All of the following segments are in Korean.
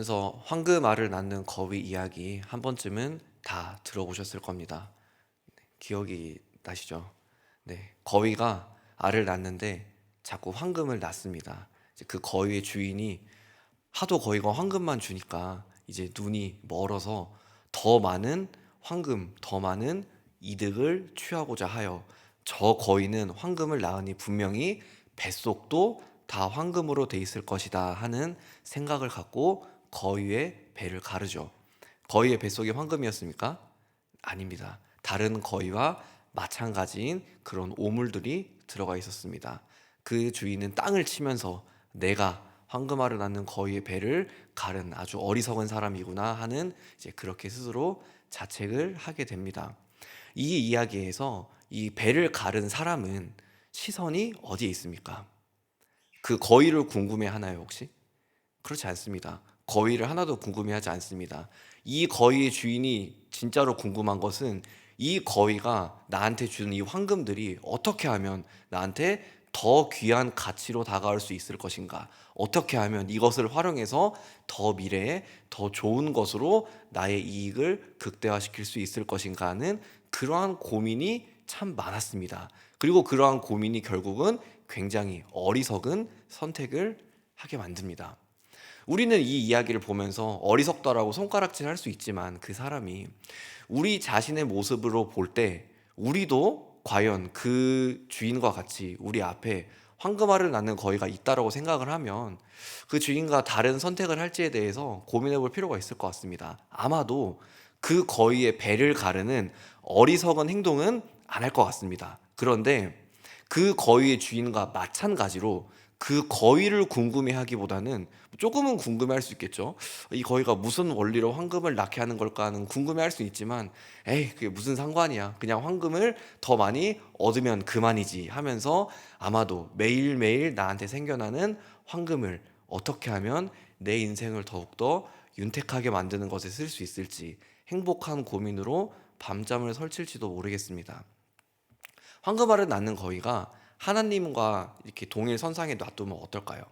살면서 황금알을 낳는 거위 이야기 한 번쯤은 다 들어보셨을 겁니다. 기억이 나시죠? 네, 거위가 알을 낳는데 자꾸 황금을 낳습니다. 이제 그 거위의 주인이 하도 거위가 황금만 주니까 이제 눈이 멀어서 더 많은 황금, 더 많은 이득을 취하고자 하여 저 거위는 황금을 낳으니 분명히 뱃속도 다 황금으로 돼 있을 것이다 하는 생각을 갖고 거위의 배를 가르죠. 거위의 뱃속이 황금이었습니까? 아닙니다. 다른 거위와 마찬가지인 그런 오물들이 들어가 있었습니다. 그 주인은 땅을 치면서 내가 황금알을 낳는 거위의 배를 가른 아주 어리석은 사람이구나 하는 이제 그렇게 스스로 자책을 하게 됩니다. 이 이야기에서 이 배를 가른 사람은 시선이 어디에 있습니까? 그 거위를 궁금해 하나요, 혹시? 그렇지 않습니다. 거위를 하나도 궁금해하지 않습니다. 이 거위의 주인이 진짜로 궁금한 것은 이 거위가 나한테 주는 이 황금들이 어떻게 하면 나한테 더 귀한 가치로 다가올 수 있을 것인가? 어떻게 하면 이것을 활용해서 더 미래에 더 좋은 것으로 나의 이익을 극대화시킬 수 있을 것인가 하는 그러한 고민이 참 많았습니다. 그리고 그러한 고민이 결국은 굉장히 어리석은 선택을 하게 만듭니다. 우리는 이 이야기를 보면서 어리석다라고 손가락질 할 수 있지만 그 사람이 우리 자신의 모습으로 볼 때 우리도 과연 그 주인과 같이 우리 앞에 황금알을 낳는 거위가 있다라고 생각을 하면 그 주인과 다른 선택을 할지에 대해서 고민해 볼 필요가 있을 것 같습니다. 아마도 그 거위의 배를 가르는 어리석은 행동은 안 할 것 같습니다. 그런데 그 거위의 주인과 마찬가지로 그 거위를 궁금해하기보다는 조금은 궁금해할 수 있겠죠. 이 거위가 무슨 원리로 황금을 낳게 하는 걸까 하는 궁금해할 수 있지만, 에이 그게 무슨 상관이야. 그냥 황금을 더 많이 얻으면 그만이지 하면서 아마도 매일매일 나한테 생겨나는 황금을 어떻게 하면 내 인생을 더욱더 윤택하게 만드는 것에 쓸 수 있을지 행복한 고민으로 밤잠을 설칠지도 모르겠습니다. 황금알을 낳는 거위가 하나님과 이렇게 동일 선상에 놔두면 어떨까요?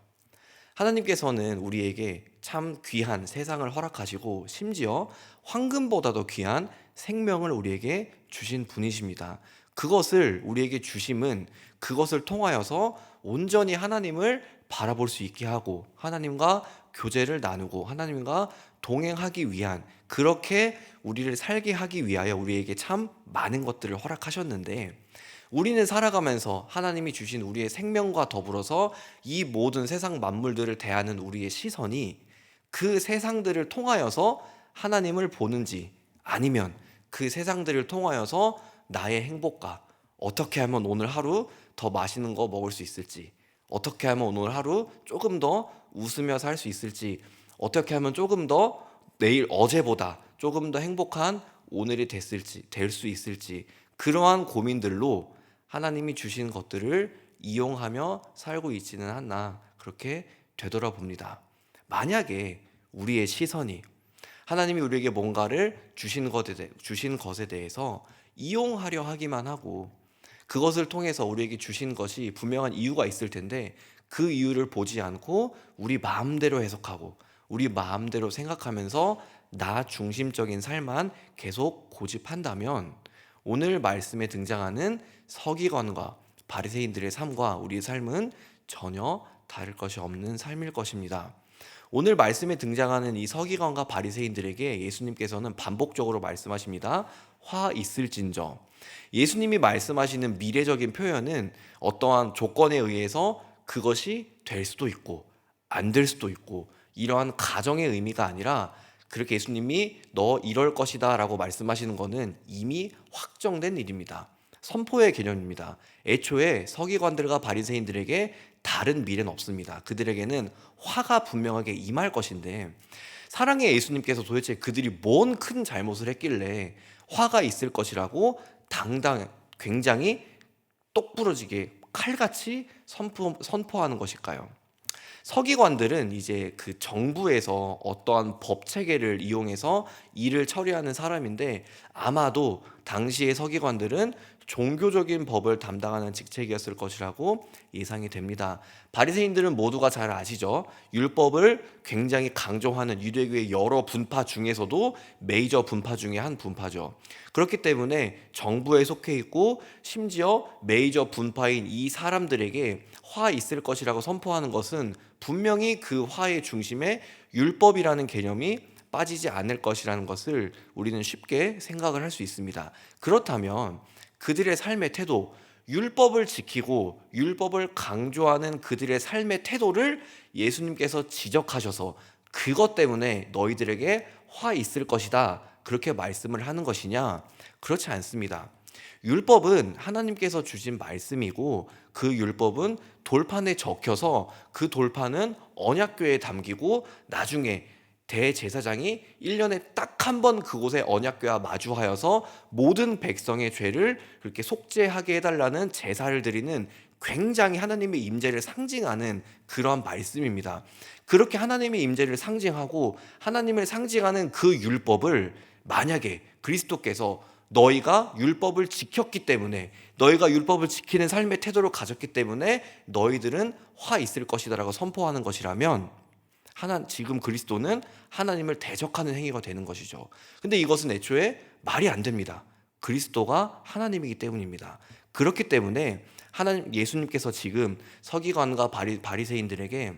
하나님께서는 우리에게 참 귀한 세상을 허락하시고 심지어 황금보다도 귀한 생명을 우리에게 주신 분이십니다. 그것을 우리에게 주심은 그것을 통하여서 온전히 하나님을 바라볼 수 있게 하고 하나님과 교제를 나누고 하나님과 동행하기 위한 그렇게 우리를 살게 하기 위하여 우리에게 참 많은 것들을 허락하셨는데 우리는 살아가면서 하나님이 주신 우리의 생명과 더불어서 이 모든 세상 만물들을 대하는 우리의 시선이 그 세상들을 통하여서 하나님을 보는지 아니면 그 세상들을 통하여서 나의 행복과 어떻게 하면 오늘 하루 더 맛있는 거 먹을 수 있을지 어떻게 하면 오늘 하루 조금 더 웃으며 살 수 있을지 어떻게 하면 조금 더 내일 어제보다 조금 더 행복한 오늘이 될 수 있을지 그러한 고민들로 하나님이 주신 것들을 이용하며 살고 있지는 않나 그렇게 되돌아봅니다. 만약에 우리의 시선이 하나님이 우리에게 뭔가를 주신 것에 대해서 이용하려 하기만 하고 그것을 통해서 우리에게 주신 것이 분명한 이유가 있을 텐데 그 이유를 보지 않고 우리 마음대로 해석하고 우리 마음대로 생각하면서 나 중심적인 삶만 계속 고집한다면 오늘 말씀에 등장하는 서기관과 바리새인들의 삶과 우리의 삶은 전혀 다를 것이 없는 삶일 것입니다. 오늘 말씀에 등장하는 이 서기관과 바리새인들에게 예수님께서는 반복적으로 말씀하십니다. 화 있을진저. 예수님이 말씀하시는 미래적인 표현은 어떠한 조건에 의해서 그것이 될 수도 있고 안 될 수도 있고 이러한 가정의 의미가 아니라 그렇게 예수님이 너 이럴 것이다 라고 말씀하시는 것은 이미 확정된 일입니다. 선포의 개념입니다. 애초에 서기관들과 바리새인들에게 다른 미래는 없습니다. 그들에게는 화가 분명하게 임할 것인데 사랑의 예수님께서 도대체 그들이 뭔 큰 잘못을 했길래 화가 있을 것이라고 굉장히 똑부러지게 칼같이 선포하는 것일까요? 서기관들은 이제 그 정부에서 어떠한 법 체계를 이용해서 일을 처리하는 사람인데 아마도 당시의 서기관들은 종교적인 법을 담당하는 직책이었을 것이라고 예상이 됩니다. 바리새인들은 모두가 잘 아시죠? 율법을 굉장히 강조하는 유대교의 여러 분파 중에서도 메이저 분파 중에 한 분파죠. 그렇기 때문에 정부에 속해 있고 심지어 메이저 분파인 이 사람들에게 화 있을 것이라고 선포하는 것은 분명히 그 화의 중심에 율법이라는 개념이 빠지지 않을 것이라는 것을 우리는 쉽게 생각을 할 수 있습니다. 그렇다면 그들의 삶의 태도, 율법을 지키고 율법을 강조하는 그들의 삶의 태도를 예수님께서 지적하셔서 그것 때문에 너희들에게 화 있을 것이다, 그렇게 말씀을 하는 것이냐? 그렇지 않습니다. 율법은 하나님께서 주신 말씀이고 그 율법은 돌판에 적혀서 그 돌판은 언약궤에 담기고 나중에 대제사장이 1년에 딱 한 번 그곳에 언약궤와 마주하여서 모든 백성의 죄를 그렇게 속죄하게 해달라는 제사를 드리는 굉장히 하나님의 임재를 상징하는 그런 말씀입니다. 그렇게 하나님의 임재를 상징하고 하나님을 상징하는 그 율법을 만약에 그리스도께서 너희가 율법을 지켰기 때문에, 너희가 율법을 지키는 삶의 태도를 가졌기 때문에 너희들은 화 있을 것이다 라고 선포하는 것이라면 지금 그리스도는 하나님을 대적하는 행위가 되는 것이죠. 근데 이것은 애초에 말이 안 됩니다. 그리스도가 하나님이기 때문입니다. 그렇기 때문에 예수님께서 지금 서기관과 바리새인들에게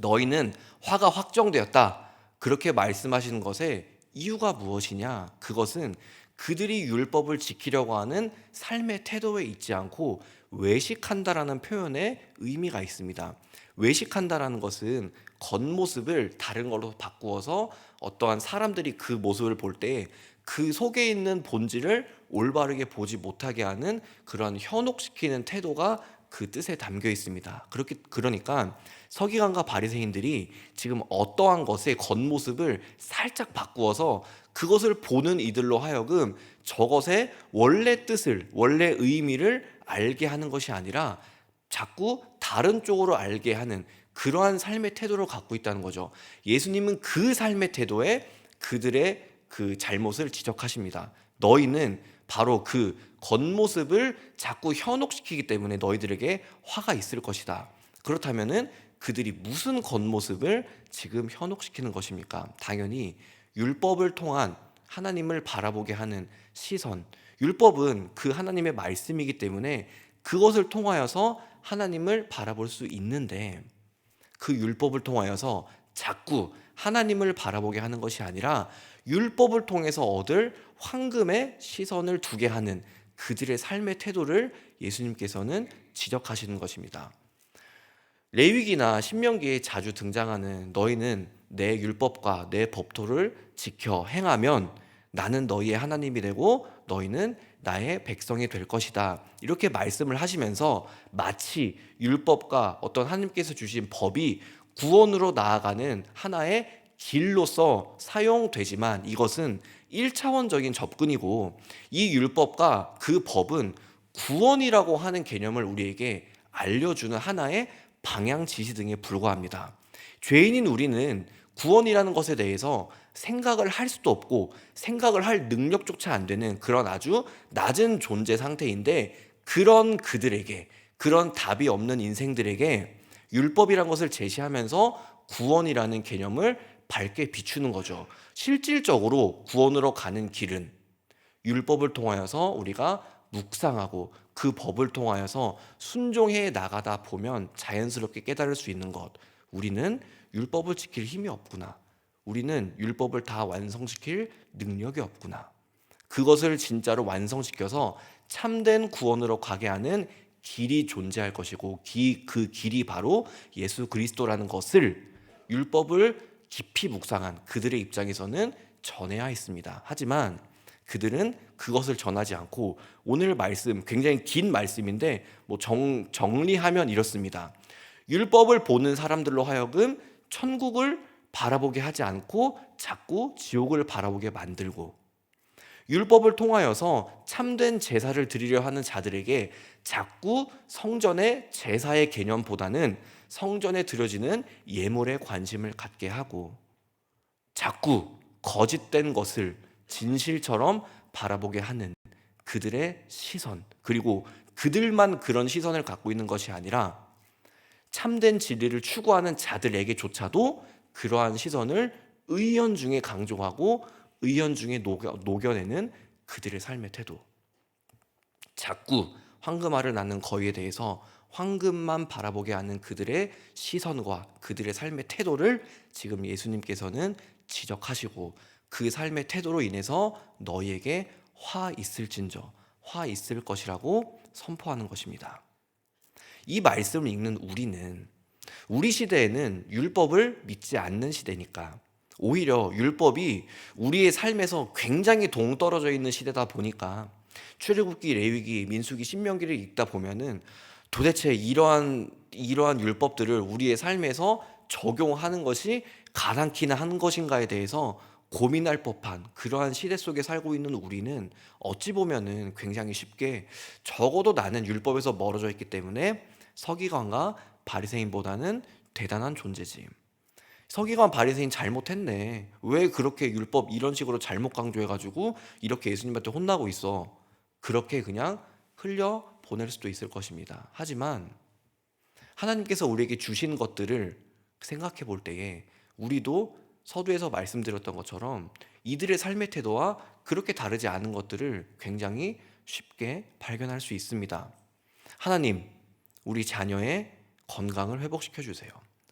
너희는 화가 확정되었다, 그렇게 말씀하시는 것의 이유가 무엇이냐? 그것은 그들이 율법을 지키려고 하는 삶의 태도에 있지 않고 외식한다라는 표현에 의미가 있습니다. 외식한다라는 것은 겉모습을 다른 걸로 바꾸어서 어떠한 사람들이 그 모습을 볼 때 그 속에 있는 본질을 올바르게 보지 못하게 하는 그런 현혹시키는 태도가 그 뜻에 담겨 있습니다. 그러니까 서기관과 바리새인들이 지금 어떠한 것의 겉모습을 살짝 바꾸어서 그것을 보는 이들로 하여금 저것의 원래 뜻을, 원래 의미를 알게 하는 것이 아니라 자꾸 다른 쪽으로 알게 하는 그러한 삶의 태도를 갖고 있다는 거죠. 예수님은 그 삶의 태도에 그들의 그 잘못을 지적하십니다. 너희는 바로 그 겉모습을 자꾸 현혹시키기 때문에 너희들에게 화가 있을 것이다. 그렇다면은 그들이 무슨 겉모습을 지금 현혹시키는 것입니까? 당연히 율법을 통한 하나님을 바라보게 하는 시선. 율법은 그 하나님의 말씀이기 때문에 그것을 통하여서 하나님을 바라볼 수 있는데, 그 율법을 통하여서 자꾸 하나님을 바라보게 하는 것이 아니라 율법을 통해서 얻을 황금의 시선을 두게 하는 그들의 삶의 태도를 예수님께서는 지적하시는 것입니다. 레위기나 신명기에 자주 등장하는 너희는 내 율법과 내 법도를 지켜 행하면 나는 너희의 하나님이 되고 너희는 나의 백성이 될 것이다, 이렇게 말씀을 하시면서 마치 율법과 어떤 하나님께서 주신 법이 구원으로 나아가는 하나의 길로서 사용되지만 이것은 1차원적인 접근이고 이 율법과 그 법은 구원이라고 하는 개념을 우리에게 알려주는 하나의 방향 지시 등에 불과합니다. 죄인인 우리는 구원이라는 것에 대해서 생각을 할 수도 없고 생각을 할 능력조차 안 되는 그런 아주 낮은 존재 상태인데, 그런 그들에게, 그런 답이 없는 인생들에게 율법이란 것을 제시하면서 구원이라는 개념을 밝게 비추는 거죠. 실질적으로 구원으로 가는 길은 율법을 통하여서 우리가 묵상하고 그 법을 통하여서 순종해 나가다 보면 자연스럽게 깨달을 수 있는 것, 우리는 율법을 지킬 힘이 없구나, 우리는 율법을 다 완성시킬 능력이 없구나, 그것을 진짜로 완성시켜서 참된 구원으로 가게 하는 길이 존재할 것이고 그 길이 바로 예수 그리스도라는 것을 율법을 깊이 묵상한 그들의 입장에서는 전해야 했습니다. 하지만 그들은 그것을 전하지 않고 오늘 말씀, 굉장히 긴 말씀인데 정리하면 이렇습니다. 율법을 보는 사람들로 하여금 천국을 바라보게 하지 않고 자꾸 지옥을 바라보게 만들고, 율법을 통하여서 참된 제사를 드리려 하는 자들에게 자꾸 성전의 제사의 개념보다는 성전에 드려지는 예물에 관심을 갖게 하고, 자꾸 거짓된 것을 진실처럼 바라보게 하는 그들의 시선, 그리고 그들만 그런 시선을 갖고 있는 것이 아니라 참된 진리를 추구하는 자들에게조차도 그러한 시선을 의연중에 강조하고 의연중에 녹여내는 그들의 삶의 태도. 자꾸 황금알을 낳는 거위에 대해서 황금만 바라보게 하는 그들의 시선과 그들의 삶의 태도를 지금 예수님께서는 지적하시고, 그 삶의 태도로 인해서 너희에게 화 있을 것이라고 선포하는 것입니다. 이 말씀을 읽는 우리는, 우리 시대에는 율법을 믿지 않는 시대니까, 오히려 율법이 우리의 삶에서 굉장히 동떨어져 있는 시대다 보니까 출애굽기, 레위기, 민수기, 신명기를 읽다 보면은 도대체 이러한 율법들을 우리의 삶에서 적용하는 것이 가당키나 한 것인가에 대해서 고민할 법한 그러한 시대 속에 살고 있는 우리는 어찌 보면은 굉장히 쉽게, 적어도 나는 율법에서 멀어져 있기 때문에 서기관과 바리새인보다는 대단한 존재지, 서기관 바리새인 잘못했네, 왜 그렇게 율법 이런 식으로 잘못 강조해가지고 이렇게 예수님한테 혼나고 있어, 그렇게 그냥 흘려 보낼 수도 있을 것입니다. 하지만 하나님께서 우리에게 주신 것들을 생각해 볼 때에 우리도 서두에서 말씀드렸던 것처럼 이들의 삶의 태도와 그렇게 다르지 않은 것들을 굉장히 쉽게 발견할 수 있습니다. 하나님, 우리 자녀의 건강을 회복시켜 주세요.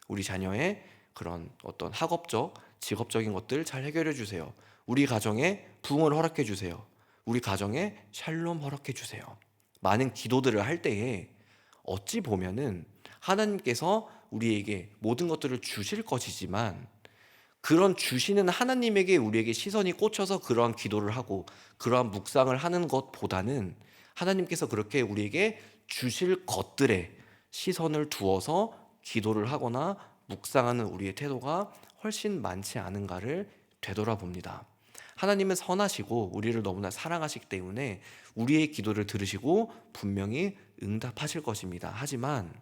우리 자녀의 그런 어떤 학업적, 직업적인 것들 잘 해결해 주세요. 우리 가정에 부흥을 허락해 주세요. 우리 가정에 샬롬 허락해 주세요. 많은 기도들을 할 때에 어찌 보면은 하나님께서 우리에게 모든 것들을 주실 것이지만, 그런 주시는 하나님에게 우리에게 시선이 꽂혀서 그러한 기도를 하고 그러한 묵상을 하는 것보다는, 하나님께서 그렇게 우리에게 주실 것들에 시선을 두어서 기도를 하거나 묵상하는 우리의 태도가 훨씬 많지 않은가를 되돌아봅니다. 하나님은 선하시고 우리를 너무나 사랑하시기 때문에 우리의 기도를 들으시고 분명히 응답하실 것입니다. 하지만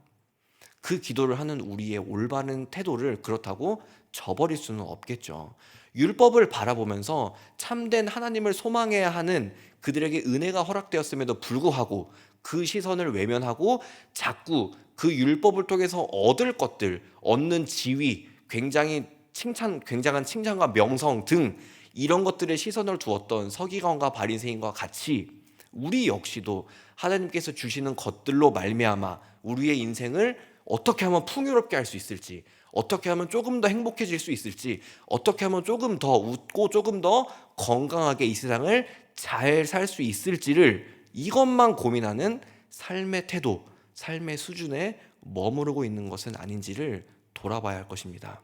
그 기도를 하는 우리의 올바른 태도를 그렇다고 저버릴 수는 없겠죠. 율법을 바라보면서 참된 하나님을 소망해야 하는 그들에게 은혜가 허락되었음에도 불구하고 그 시선을 외면하고 자꾸 그 율법을 통해서 얻을 것들, 얻는 지위, 굉장한 칭찬과 명성 등 이런 것들에 시선을 두었던 서기관과 바리새인과 같이 우리 역시도 하나님께서 주시는 것들로 말미암아 우리의 인생을 어떻게 하면 풍요롭게 할 수 있을지, 어떻게 하면 조금 더 행복해질 수 있을지, 어떻게 하면 조금 더 웃고 조금 더 건강하게 이 세상을 잘 살 수 있을지를, 이것만 고민하는 삶의 태도, 삶의 수준에 머무르고 있는 것은 아닌지를 돌아봐야 할 것입니다.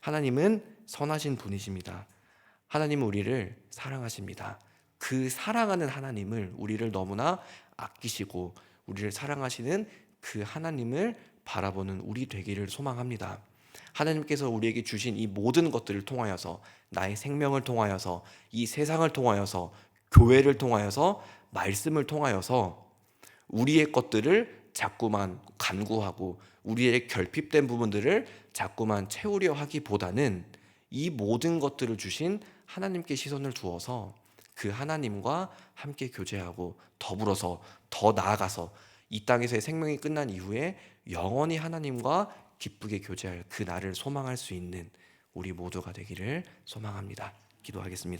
하나님은 선하신 분이십니다. 하나님은 우리를 사랑하십니다. 그 사랑하는 하나님을, 우리를 너무나 아끼시고 우리를 사랑하시는 그 하나님을 바라보는 우리 되기를 소망합니다. 하나님께서 우리에게 주신 이 모든 것들을 통하여서, 나의 생명을 통하여서, 이 세상을 통하여서, 교회를 통하여서, 말씀을 통하여서 우리의 것들을 자꾸만 간구하고 우리의 결핍된 부분들을 자꾸만 채우려 하기보다는 이 모든 것들을 주신 하나님께 시선을 두어서 그 하나님과 함께 교제하고 더불어서 더 나아가서 이 땅에서의 생명이 끝난 이후에 영원히 하나님과 기쁘게 교제할 그 날을 소망할 수 있는 우리 모두가 되기를 소망합니다. 기도하겠습니다.